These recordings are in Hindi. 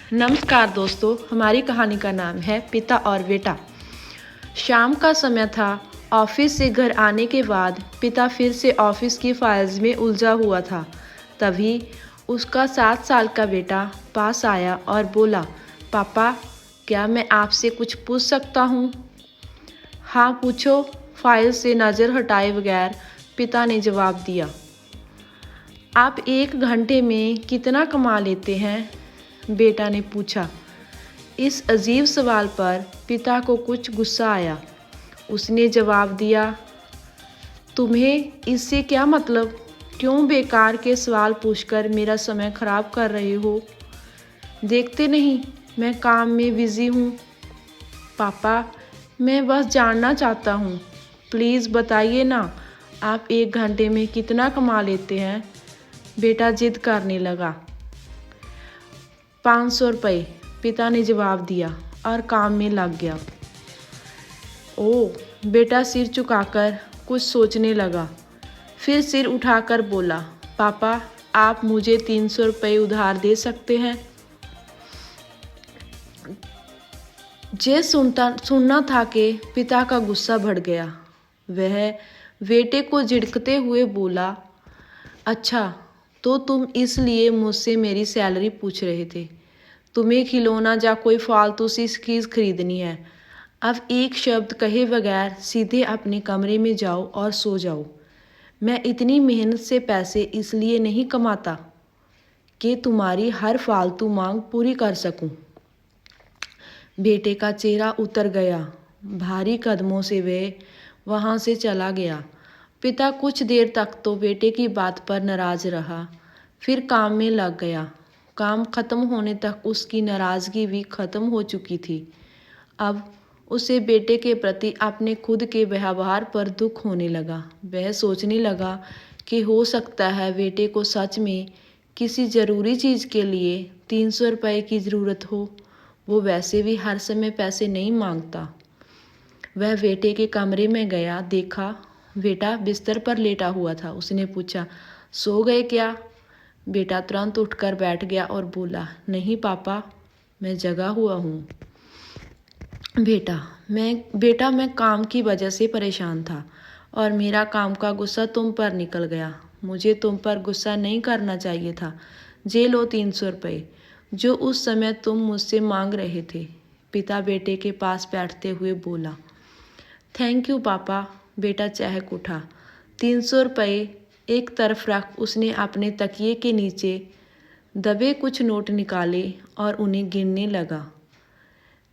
नमस्कार दोस्तों, हमारी कहानी का नाम है पिता और बेटा। शाम का समय था। ऑफिस से घर आने के बाद पिता फिर से ऑफिस की फाइल्स में उलझा हुआ था। तभी उसका 7 साल का बेटा पास आया और बोला, पापा, क्या मैं आपसे कुछ पूछ सकता हूँ? हाँ पूछो, फाइल से नज़र हटाए बगैर पिता ने जवाब दिया। आप 1 घंटे में कितना कमा लेते हैं? बेटा ने पूछा। इस अजीब सवाल पर पिता को कुछ गुस्सा आया। उसने जवाब दिया, तुम्हें इससे क्या मतलब? क्यों बेकार के सवाल पूछकर मेरा समय खराब कर रहे हो? देखते नहीं मैं काम में बिजी हूँ। पापा, मैं बस जानना चाहता हूँ, प्लीज़ बताइए ना, आप 1 घंटे में कितना कमा लेते हैं? बेटा जिद करने लगा। 500 रुपये, पिता ने जवाब दिया और काम में लग गया। ओह, बेटा सिर झुकाकर कुछ सोचने लगा। फिर सिर उठाकर बोला, पापा, आप मुझे 300 रुपये उधार दे सकते हैं? जे सुनना था कि पिता का गुस्सा बढ़ गया। वह बेटे को झिड़कते हुए बोला, अच्छा, तो तुम इसलिए मुझसे मेरी सैलरी पूछ रहे थे? तुम्हें खिलौना या कोई फालतू सी चीज़ खरीदनी है? अब एक शब्द कहे बगैर सीधे अपने कमरे में जाओ और सो जाओ। मैं इतनी मेहनत से पैसे इसलिए नहीं कमाता कि तुम्हारी हर फालतू मांग पूरी कर सकूं। बेटे का चेहरा उतर गया। भारी कदमों से वह वहां से चला गया। पिता कुछ देर तक तो बेटे की बात पर नाराज रहा, फिर काम में लग गया। काम खत्म होने तक उसकी नाराज़गी भी खत्म हो चुकी थी। अब उसे बेटे के प्रति अपने खुद के व्यवहार पर दुख होने लगा। वह सोचने लगा कि हो सकता है बेटे को सच में किसी ज़रूरी चीज़ के लिए 300 रुपये की ज़रूरत हो। वो वैसे भी हर समय पैसे नहीं मांगता। वह बेटे के कमरे में गया, देखा बेटा बिस्तर पर लेटा हुआ था। उसने पूछा, सो गए क्या? बेटा तुरंत उठकर बैठ गया और बोला, नहीं पापा, मैं जगा हुआ हूँ। बेटा मैं काम की वजह से परेशान था और मेरा काम का गुस्सा तुम पर निकल गया। मुझे तुम पर गुस्सा नहीं करना चाहिए था। जे लो 300 रुपये, जो उस समय तुम मुझसे मांग रहे थे। पिता बेटे के पास बैठते हुए बोला। थैंक यू पापा, बेटा चहक उठा। 300 रुपये एक तरफ रख उसने अपने तकिए के नीचे दबे कुछ नोट निकाले और उन्हें गिनने लगा।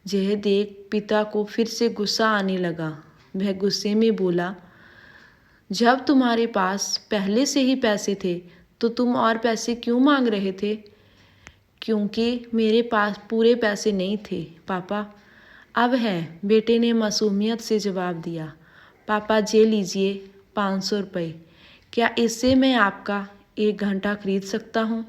यह देख पिता को फिर से गुस्सा आने लगा। वह गुस्से में बोला, जब तुम्हारे पास पहले से ही पैसे थे तो तुम और पैसे क्यों मांग रहे थे? क्योंकि मेरे पास पूरे पैसे नहीं थे पापा। अब है, बेटे ने मासूमियत से जवाब दिया। पापा जे लीजिए 500 रुपये। क्या इससे मैं आपका 1 घंटा खरीद सकता हूँ?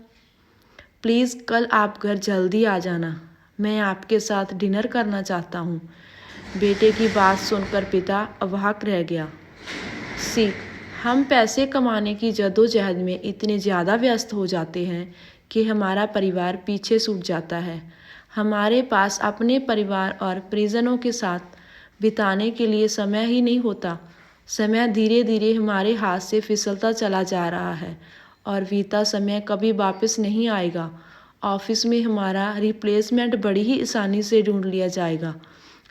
प्लीज़ कल आप घर जल्दी आ जाना, मैं आपके साथ डिनर करना चाहता हूँ। बेटे की बात सुनकर पिता अवाक रह गया। सीख, हम पैसे कमाने की जद्दोजहद में इतने ज़्यादा व्यस्त हो जाते हैं कि हमारा परिवार पीछे छूट जाता है। हमारे पास अपने परिवार और परिजनों के साथ बिताने के लिए समय ही नहीं होता। समय धीरे धीरे हमारे हाथ से फिसलता चला जा रहा है और बीता समय कभी वापस नहीं आएगा। ऑफिस में हमारा रिप्लेसमेंट बड़ी ही आसानी से ढूंढ लिया जाएगा,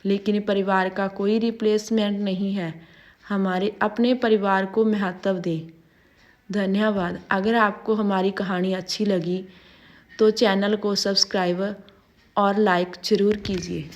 लेकिन परिवार का कोई रिप्लेसमेंट नहीं है। हमारे अपने परिवार को महत्व दें। धन्यवाद। अगर आपको हमारी कहानी अच्छी लगी तो चैनल को सब्सक्राइब और लाइक ज़रूर कीजिए।